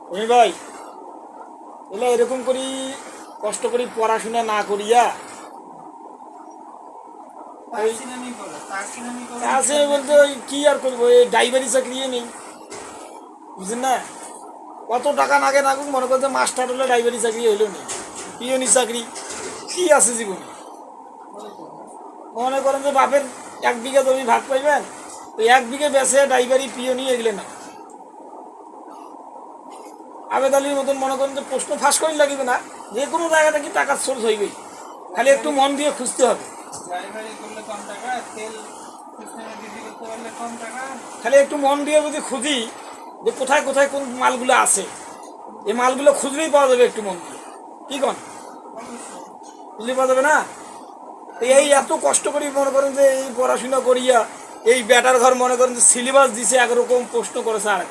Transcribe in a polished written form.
তুমি ভাই এলে এরকম করি কষ্ট করি পড়াশোনা না করিয়া ওই আছে বলতে ওই কি আর করবো, এই ড্রাইভারি চাকরি নেই, বুঝলেন না? কত টাকা নাগে নাগুক, মনে করছে মাস্টার হলে ড্রাইভারি চাকরি হইলো নেই, পিওনি চাকরি কি আছে জীবনে? মনে করেন যে বাপের 1 বিঘা জমি ভাগ পাইবেন, ওই 1 বিঘে বেছে ড্রাইভারি পিওনি এগুলো না। আবেদ আলীর মতন মনে করেন যে প্রশ্ন ফাঁস করে লাগবে না, যে কোনো জায়গাটা কি টাকার সোর্স হইবেই, খালি একটু মন দিয়ে খুঁজতে হবে। খালি একটু মন দিয়ে যদি খুঁজি যে কোথায় কোথায় কোন মালগুলো আছে, এই মালগুলো খুঁজলেই পাওয়া যাবে একটু মন দিয়ে, কি কন? খুঁজলে পাওয়া যাবে না? তো এই এত কষ্ট করি মনে করেন যে এই পড়াশোনা করিয়া এই ব্যাটার ঘর মনে করেন যে সিলেবাস দিছে একরকম, প্রশ্ন করেছে আর